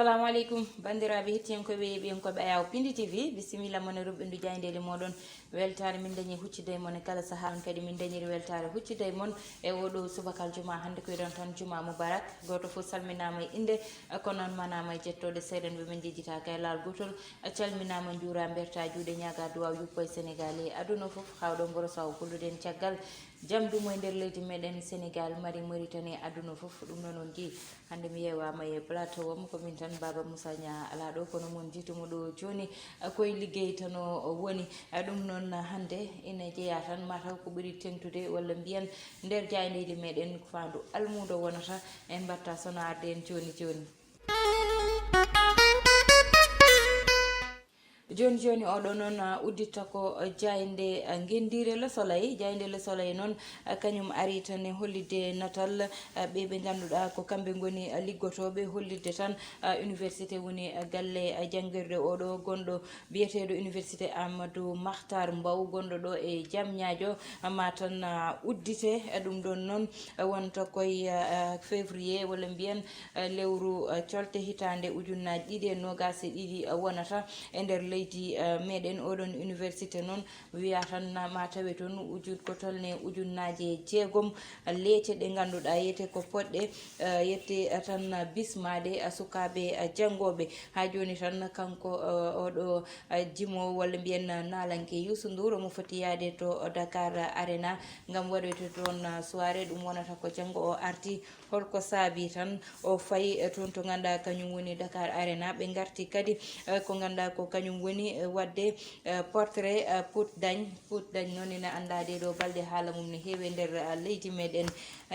assalamu aleykum bandiraɓe hettiyankoɓe ɓiyankoɓe ayaw pindi tv bisimilla mone ruɓɓindu jaydeli moɗon weltare min dañi hucciday mon e kala saaha on kadi min dañiri weltare hucciday mon e oɗo subakal juma hande koyɗon tan juma moubarak goto foof salminama e inde ko noon manama e jettode seeɗen ɓe min jejjitaka e laal gotol calminama juura berta juuɗe ñaga duwaw yuppo e sénégal e aduna foof hawɗo goro saw golluɗen caggal jam dumo e nder leydi meɗen sénégal mari Mauritanie aduna foof ɗum noon on jii hande mi yewama e plateau om komin tan baba Moussa Nia ala ɗo kono mon jitumo ɗo joni koye liggey tan o woni ɗum noon hande ina jeeya tan mataw ko ɓuuri tengtude walla mbiyan nder jayneydi meɗen fandu almudo wonata e mbatta sono arde en joni joni joni oɗo noon udditta ko jayde gendire le soleil jayde le soleil noon kañum ari tan e hollidde natal ɓe ganduɗa ko kamɓe goni liggotoɓe hollidde tan université woni galle janguirde oɗo gonɗo biyeteɗo université Amadou Mahtar Mbow gonɗo ɗo e Diamniadio ma tan uddite ɗum ɗon noon wonta koye février walla mbiyen lewru colte hitande ujunnaji ɗiɗi e nogas e ɗiɗi wonata e nder leydi meɗen oɗon université noon wiya tan ma tawe toon ko tolne ujunnaji jeegom leece ɗe ganduɗa yiyete ko poɗɗe yette tan bismade sukaɓe janggoɓe ha joni tan kanko oɗo jimo walla mbiyen nalanke Youssou Ndour omo foti yaade to Dakar Arena gam waɗoyde toon soirée ɗum wonata ko janggo o arti holko saabi tan o fayi toon to ganduɗa kañum woni Dakar Arena ɓe garti kadi ko ganduɗa ko kañum woni wadde portrait Pout Dagne noon ina andade ɗo balɗe haala mum ne heewi nder leydi meɗen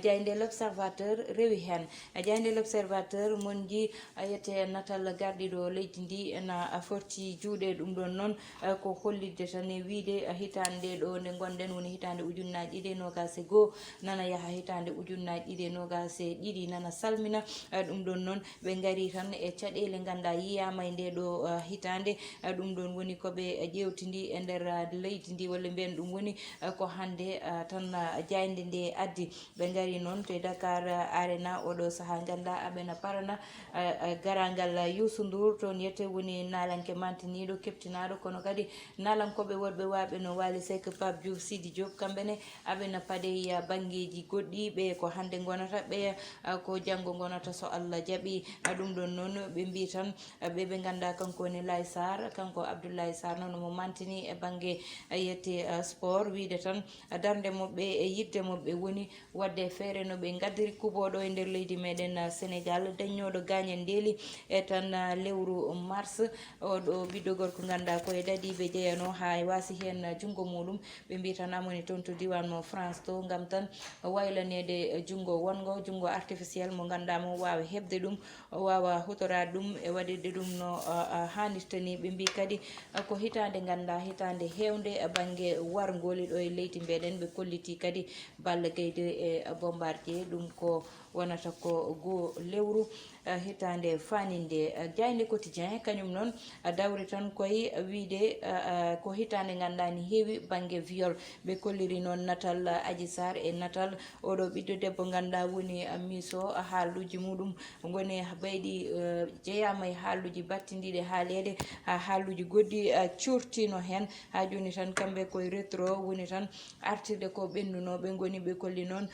jayde l'observateur rewi hen jayde l'observateur mon ji yette natal garɗiɗo leydi ndi ena forti juuɗe ɗum ɗon noon ko hollidde tan e wiide hitande ɗo nde gonɗen woni hitande ujunnaji ɗiɗi e nogas e goho nana yaaha hitande ujunnaji ɗiɗi e nogas e ɗiɗi nana salmina ɗum ɗon noon ɓe gari tan e caɗele ganduɗa yiyama e nde ɗo hitande ɗum ɗon woni koɓe ƴewtidi e nder leydi ndi walla mbiyen ɗum woni ko hande tan jayde nde addi ɓe gari noon to Dakar Arena oɗo saaha ganduɗa aɓena parana garagal Youssou Ndour toon yette woni nalanke mantiniɗo keptinaɗo kono kadi nalankoɓe worɓe waɓe no Wally Seck Pape Diouf Sidi Diop kamɓene aɓena paade banggueji goɗɗi ɓe ko hande gonata ɓe ko janggo gonata so Allah jaaɓi ɗum ɗon noon ɓe mbi tan ɓe ganduɗa kanko woni Lay Sarr kanko Abdoulaye Sarr noon mo mantini e banggue yette sport wiide tan darde moɓɓe e yidde moɓɓe woni wadde feere no ɓe gaddiri kuboɗo e nder leydi meɗen Sénégal daññoɗo gañen ndeeli e tan lewru mars oɗo ɓiɗɗo gorko ganduɗa koye daɗiɓe jeyano ha wasi hen junggo muɗum ɓe mbi tan amoni toon to diwan mo France to gam tan waylanede junggo wongo junggo artificiel mo ganduɗa mo wawa hebde ɗum wawa hutorade ɗum e waɗirde ɗum no hannirta ni ɓe mbi kadi ko hitande ganduɗa hitande hewde banggue wargoli ɗo e leydi meɗen ɓe kolliti kadi Balla Gaye 2 e Bombardier ɗum ko wonata ko go lewru hitande faninde jayde quotidien kañum noon dawri tan koye wiide ko hitande ganduɗa ni heewi banggue viol ɓe kolliri noon natal Adji Sarr e natal oɗo ɓiɗɗo debbo ganduɗa woni miso haaluji muɗum goni ɓeyɗi jeeyama e haaluji battidiɗe haalede ha haaluji goɗɗi curtino hen ha joni tan kamɓe koye rétro woni tan artirde ko ɓendunoɓe goni ɓe kolli noon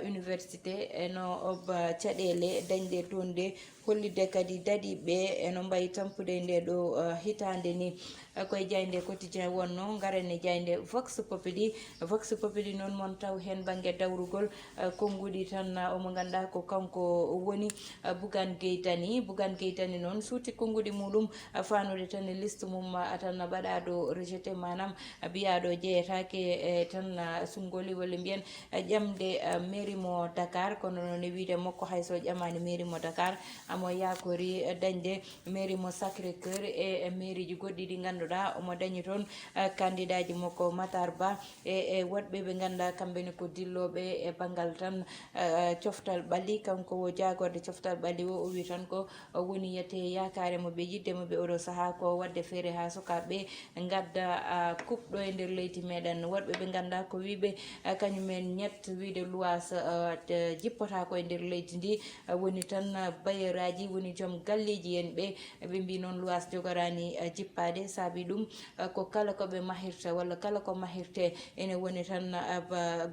université eno caɗele dañɗe toon nde hollidde kadi daɗiɓe eno mbayi tampude nde ɗo hitande ni koye jayde quotidien wonno garane jayde vox populi noon mon taw hen banggue dawrugol konnguɗi tan omo ganduɗa ko kanko woni Bougane Gueye Dany noon suuti konnguɗi muɗum fanude tan e liste mum tan baɗaɗo rejeté manam biyaɗo jeeyatake e tan sumgoli walla mbiyen ƴamde mairie mo Dakar kono noon e wiide makko hayso ƴamani mairie mo Dakar amo yakori dañde mairie mo Sacré Cœur e mairie ji goɗɗi ɗi ganduɗa omo dañi toon candidat ji makko Matar Ba e woɗɓe ɓe ganduɗa kamɓene ko dilloɓe e banggal tan coftal ɓalli kanko o jagorde coftal ɓalli o wi tan ko woni yete yakare moɓe yidde moɓe oɗo saaha ko wadde feere ha sukaɓe gadda kuɓɗo e nder leydi meɗen woɗɓe ɓe ganduɗa ko wiɓe kañumen ñett wiide luwas jippata koye nder leydi ndi woni tan bayeraji woni joom galleji en ɓe mbi noon luwas jogorani jippade saabi ɗum ko kala koɓe mahirta walla kala ko mahirte ene woni tan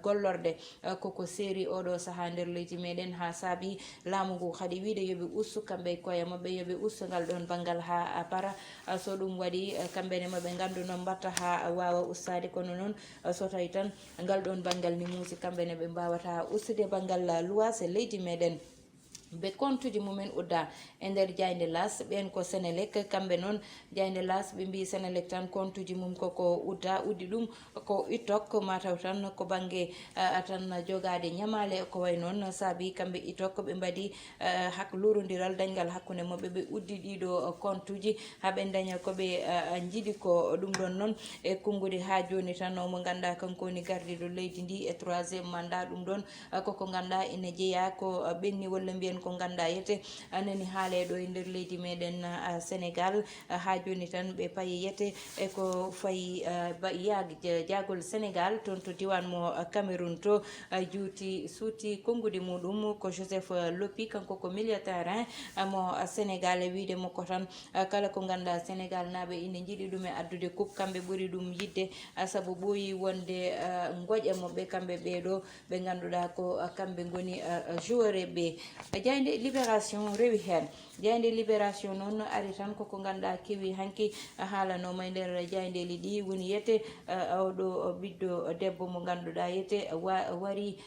gollorde koko seeri oɗo saaha nder leydi meɗen ha saabi laamu ngu kadi wiide yooɓe ustu kamɓe koye mabɓe yooɓe ustu ngal ɗon banggal ha para so ɗum waɗi kamɓene maɓe gandu no mbatta ha wawa ustade kono noon so tawi tan ngal ɗon banggal ni muusi kamɓene ɓe mbawata ustude banggal luwas e leydi meɗen be compte ji mumen udda e nder jayde las ɓen ko Senelec kamɓe noon jayde las ɓe mbi Senelec tan compte ji mum koko udda uddi ɗum ko itok mataw tan ko banggue tan jogade ñamale ko way noon saabi kamɓe itok ɓe mbaɗi hak lurodiral dañgal hakkude mabɓe ɓe uddi ɗiɗo compte uji haɓe daña koɓe jiiɗi ko ɗum ɗon noon e konngudi ha joni tan mo ganduɗa kanko woni gardiɗo leydi ndi e 3e mandat ɗum ɗon koko ganduɗa ene jeeya ko ɓenni walla mbiyen ko ganduɗa yete nani haale ɗo e nder leydi meɗen Sénégal ha joni tan ɓe payi yete e ko fayi jagol Sénégal toon to diwan mo Cameroun to juuti suuti konngudi muɗum ko Joseph Lopy kanko ko milieu terrain mo Sénégal wiide makko tan kala ko ganduɗa Sénégal naaɓe ine jiiɗi ɗum e addude coupe kamɓe ɓuuri ɗum yidde saabu ɓooyi wonde goƴa moɓɓe kamɓe ɓeɗo ɓe ganduɗa ko kamɓe goni joueur ɓe jayde libération rewi hen jayde libération noon ari tan koko ganduɗa kewi hanki haalanoma e nder jaydeli ɗi woni yete oɗo ɓiɗɗo debbo mo ganduɗa yete wari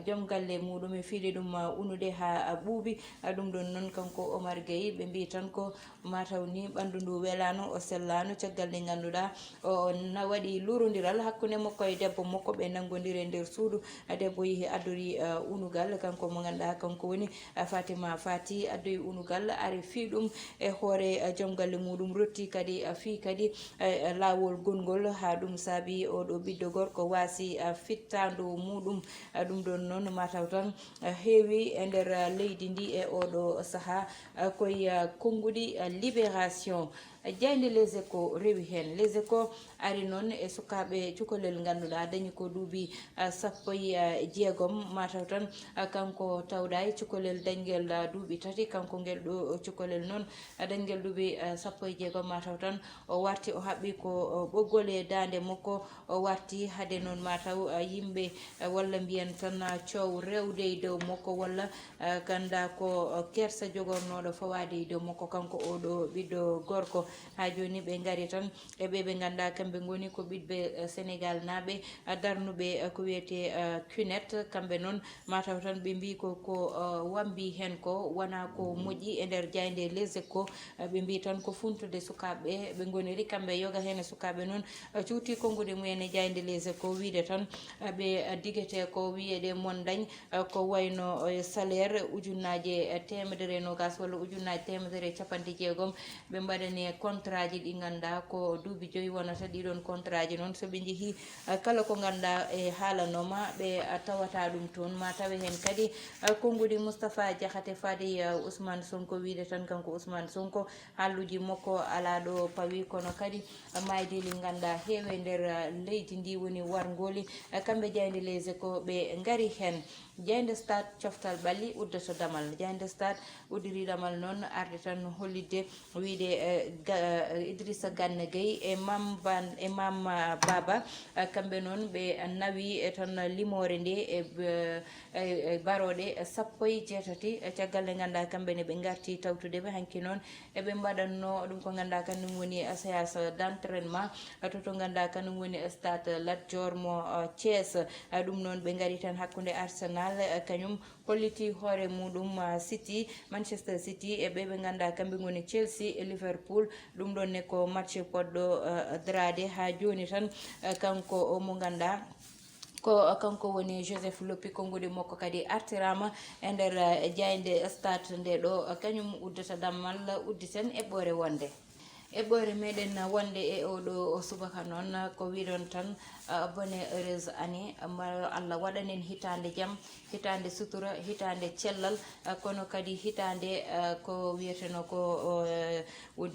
joom galle muɗum e fiili ɗum unude ha ɓuuɓi ɗum ɗon noon kanko Omar Gueye ɓe mbi tan ko mataw ni ɓandu ndu welano o sellano caggal nde ganduɗa o waɗi lurodiral hakkude makko e debbo makko ɓe nanggodiri e nder suudu debbo yeehi addori unugal kanko mo ganduɗa kanko woni Fatima Fati addoyi unugal ari fi ɗum e hoore joom galle muɗum rotti kadi fi kadi lawol gongol ha ɗum saabi oɗo ɓiɗɗo gorko waasi fittandu muɗum ɗum ɗon noon mataw tan heewi e nder leydi ndi e oɗo saaha koye konngudi libération jayde les échos rewi hen les échos ari noon e sukaɓe cukalel ganduɗa dañi ko duuɓi sappo e jeegom mataw tan kanko tawɗa e cukalel dañguel duuɓi tati kanko ngel ɗo cukalel noon dañguel duuɓi sappo e jeegom mataw tan o warti o haɓɓi ko ɓoggol e dande makko o warti haade noon mataw yimɓe walla mbiyen tan coow rewde e dow makko walla ganda ko kersa jogornoɗo fawade e dow makko kanko oɗo ɓiɗɗo gorko ha joni ɓe gari tan e ɓe ganduɗa kamɓe goni ko ɓiɗɓe Sénégal naaɓe darnuɓe ko wiyete CUNET kamɓe noon mataw tan ɓe mbi ko wambi hen ko wona ko moƴƴi e nder jayde les échos ɓe mbi tan ko funtude sukaɓe ɓe goniri kamɓe yoga hen e sukaɓe noon cuuti konngudi mumen e jayde les échos wiide tan ɓe digete ko wiyeɗe mon dañ ko wayno salaire ujunnaje temedere nogas walla ujunnaje temedere capanɗe jeegom ɓe mbaɗani contrat ji ɗi ganduɗa ko duuɓi joyyi wonata ɗiɗon contrat ji noon soɓe jeehi kala ko ganduɗa e haalanoma ɓe tawata ɗum toon ma tawe hen kadi konngudi Moustapha Diakhaté faade Ousmane Sonko wiide tan kanko Ousmane Sonko halluji makko ala ɗo pawi kono kadi maydeli ganduɗa heewe nder leydi ndi woni wargoli kamɓe jayde les échos ɓe gari hen jayde stade coftal ɓalli uddata damal jayde stade uddiri damal noon arde tan hollidde wiide Idrissa Gana Gueye e Mam Baba kamɓe noon ɓe nawi tan limore nde e baroɗe sappo e jeetati caggal nde ganduɗa kamɓe ne ɓe garti tawtudeɓe hanki noon eɓe mbaɗanno ɗum ko ganduɗa kañum woni séance d' entraînement to ganduɗa kañum woni stade Lat Dior mo Thiès ɗum noon ɓe gari tan hakkude Arsenal kañum holliti hoore muɗum City Manchester City e ɓe ganduɗa kamɓe goni Chelsea e Liverpool ɗum ɗon ne ko match poɗɗo drade ha joni tan kanko mo ganduɗa ko kanko woni Joseph Lopy konngudi makko kadi artirama e nder jayde stade nde ɗo kañum uddata dammal udditen eɓɓore wonde eɓɓore meɗen wonde e oɗo subaka noon ko wiɗon tan bonne heureuse année Allah waɗanen hitande jaam, hitande sutura, hitande cellal, kono kadi hitande ko wiyeteno ko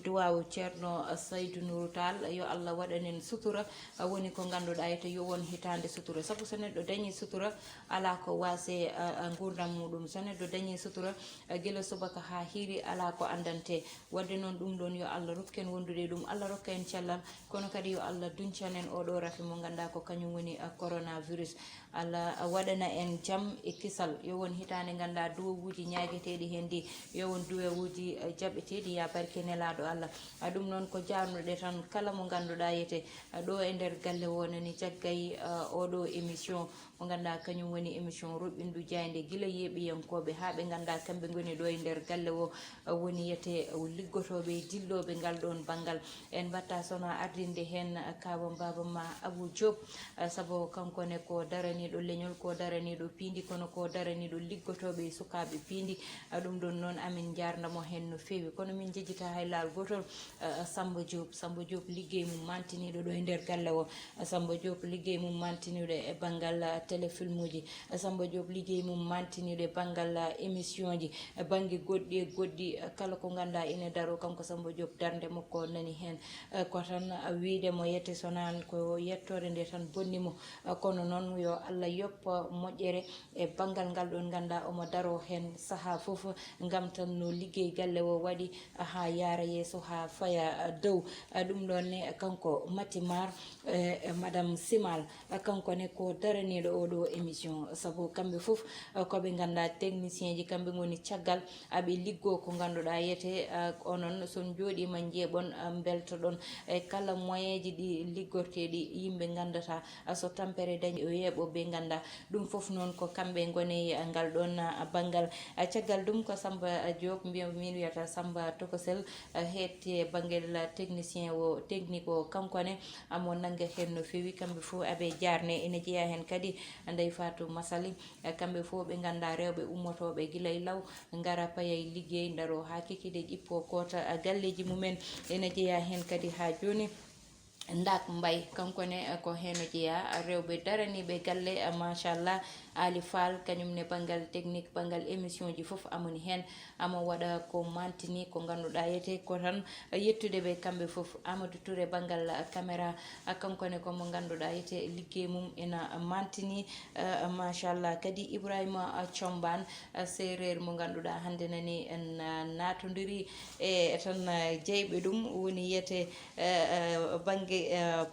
duwawu ceerno Saydou Nourou Tall. Yo Allah waɗanen sutura woni ko ganduɗa ete yo won hitande sutura, saabu so neɗɗo dañi sutura ala ko wase gurdam muɗum, so neɗɗo dañi sutura guila subaka ha hiiri ala ko andante. wadde noon ɗum ɗon yo Allah rokken wondude ɗum, Allah rokka en cellal, kono kadi yo Allah duncanen oɗo rafi mo ganduɗa ko kañum woni coronavirus. Allah waɗana en jaam e kisal, yo won hitande ganduɗa duwowuji ñagueteɗi hen ndi, yo won duwowuji jaɓeteɗi ya barke nelaɗo Allah. ɗum noon ko jarnuɗe tan kala mo ganduɗa yete ɗo e nder galle wonani jaggay oɗo émission mo ganduɗa kañum woni émission roɓɓindu jayde guila yeeɓiyankoɓe ha ɓe ganduɗa kamɓe goni ɗo e nder galle o woni yete liggotoɓe dilloɓe ngal ɗon banggal. En batta sono ardinde hen kawam babama Abou Diop, saabu kankone ko daraniɗo leñol, ko daraniɗo piindi, kono ko daraniɗo liggotoɓe sukaɓe piindi. ɗum ɗon noon amin jarnamo hen no fewi, kono min jejjita haylal gotol Samba Diop liggey mum mantiniɗo ɗo e nder galle o. Samba Diop liggey mum mantiniɗo e banggal téléfilm uji, Samba Diop liggey mum mantiniɗo e banggal émission ji banggue goɗɗi e goɗɗi, kala ko ganduɗa ine daro kanko Samba Diop darde makko nani hen. ko tan wiidemo yette sonan ko yettore nde tan bonnimo, kono noon yo Allah yoppa moƴƴere e banggal ngal ɗon ganduɗa omo daro hen saaha foof, gam tan no liggey galle o waɗi ha yaara yeeso ha faya dow. ɗum ɗon ne kanko Matimar madame Simal, kankone ko daraniɗo oɗo émission, saabu kamɓe foof koɓe ganduɗa technicien ji, kamɓe goni caggal aɓe liggo ko ganduɗa yete onon son joɗima jeeɓon beltoɗon e kala moyen ji ɗi liggorteɗi yimɓe gandata so tampere dañi o yeeɓo ɓe ganda ɗum foof noon ko kamɓe goni ngal ɗon banggal. caggal ɗum ko Samba Diop min wiyata Samba Tokosel hetti bangel technicien o technique o, kankone amo nanga hen no fewi, kamɓe fo aɓe jarne. ene jeeya hen kadi Ndeye Fatou Massaly, kamɓe fo ɓe ganda rewɓe ummotoɓe guilay law gara payay liggey daro ha kikide ƴippo kota galleji mumen. ene jeeya hen kadi ha joni Ndak Mbay, kankone ko heno jeeya rewɓe daraniɓe galle machallah. Ali Fall kañumne banggal technique banggal émission ji foof amoni hen, amo waɗa ko mantini ko ganduɗa yete ko tan yettude ɓe kamɓe foof. Amadou Touré banggal caméra, kankone komo ganduɗa yete liggey mum ena mantini machallah. Kadi Ibrahima Thiombane séréer mo ganduɗa hande nani en natodiri e tan jeyɓe ɗum woni yete banggue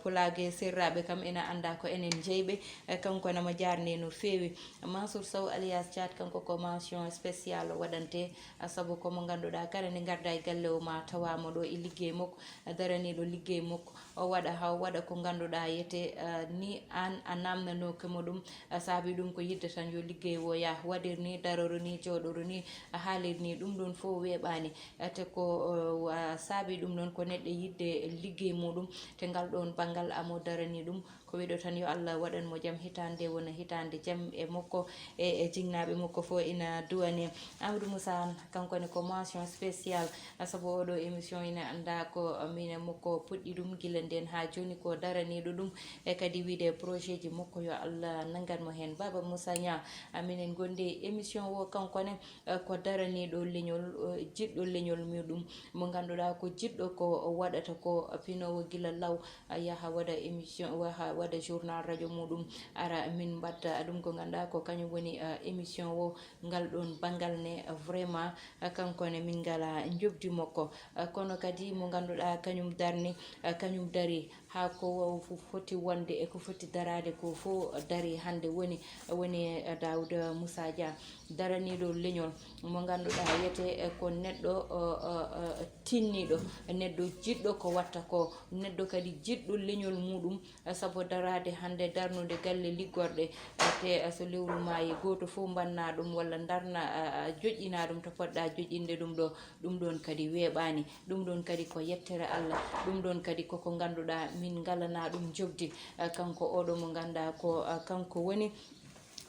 pulage serraɓe kam ena anda ko enen jeyɓe, kankone mo jarne no fewi. Mansour Sow alias Thiat, kanko ko mention spéciale waɗante, saabu komo ganduɗa kala nde garda e galle o ma tawama ɗo e liggey makko, daraniɗo liggey makko o waɗa ha waɗa ko ganduɗa yete ni an a namnanoke mo ɗum, saabi ɗum ko yidde tan yo liggey o ya waɗir ni, daroro ni, jooɗoro ni, haalir ni, ɗum ɗon fo weeɓani. te ko saabi ɗum ɗon ko neɗɗo yidde liggey muɗum te ngal ɗon banggal amo darani ɗum. ko wiɗo tan yo Allah waɗanmo jaam, hitande wona hitande jaam e makko e jinnaɓe makko fo ina duwani. Amadou Moussa kankone ko mention spéciale, saabu oɗo émission ina anda ko mine makko puɗɗi ɗum guila nden ha joni ko daraniɗo ɗum, e kadi wiide projet ji makko yo Allah nanganmo hen. Baba Moussa Nia minen gonde émission o kankone ko daraniɗo leñol, jiɗɗo leñol muɗum mo ganduɗa ko jiɗɗo ko waɗata ko pinowo guila law yaha waɗa émission, waɗa journal radio muɗum ara min mbatta ɗum ko ganduɗa ko kañum woni émission o ngal ɗon banggal ne vraiment kankone min ngala jobdi makko. kono kadi mo ganduɗa kañum darni kañum dari ha ko foti wonde e ko foti darade ko fo dari hande woni Daouda Moussa Dia, daraniɗo leñol mo ganduɗa yete ko neɗɗo tinniɗo, neɗɗo jiɗɗo ko watta ko, neɗɗo kadi jiɗɗo leñol muɗum, saabu darade hande darnude galle liggorɗe te so lewru maayi goto fo banna ɗum walla darna joƴƴina ɗum to poɗɗa joƴƴinde ɗum ɗo, ɗum ɗon kadi weeɓani. ɗum ɗon kadi ko yettere Allah, ɗum ɗon kadi koko ganduɗa min ngalana ɗum jobdi. kanko oɗo mo ganda ko kanko woni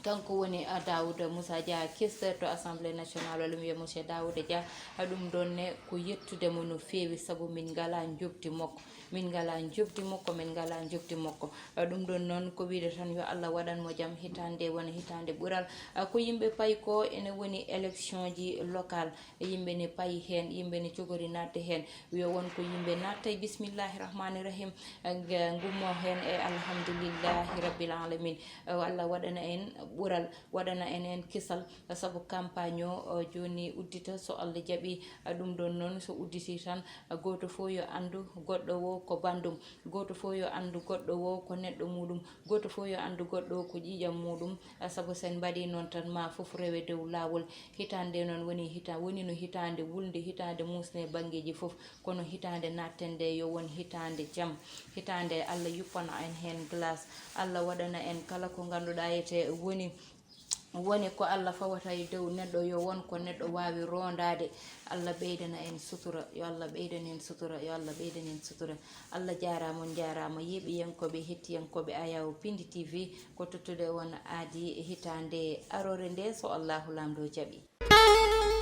kanko woni Daouda Moussa Dia questeur to assemblée nationale walla mi wiya monsieur Daouda Dia ɗum ɗon ne ko yettude mo no feewi sabu min ngala jobdi makko min ngala jobdi makko min ngala jobdi makko ɗum ɗon noon ko wiide tan yo Allah waɗanmo jaam hitande wona hitande ɓuural ko yimɓe payi ko ene woni élection ji local yimɓe ne payi hen yimɓe ne cogori nadde hen yo won ko yimɓe natta e bismillahi rahmani rahim gummo hen e alhamdoulillahi rabbil alamin Allah waɗana en ɓuural waɗana enen kisal saabu campagne o joni uddita so Allah jaaɓi ɗum ɗon noon so udditi tan goto fo yo andu goɗɗo wo ko bandum goto fo yo andu goɗɗo wo ko neɗɗo muɗum goto fo yo andu goɗɗo ko ƴiƴam muɗum saabu sen mbaɗi noon tan ma foof rewe dow lawol hitande noon woni no hitande wulde hitande musne banggueji foof kono hitande nattende yo won hitande jaam hitande Allah yuppana en hen glace Allah waɗana en kala ko ganduɗa ete woni ko Allah fawata e dow neɗɗo yo won ko neɗɗo wawi rondade Allah ɓeydana en sutura yo Allah ɓeydana en sutura yo Allah ɓeydana en sutura Allah jarama on jarama yeeɓiyankoɓe hettiyankoɓe Ayaw Pindi TV ko tottude won aadi hitande arore nde so Allahu lamɗo jaaɓi.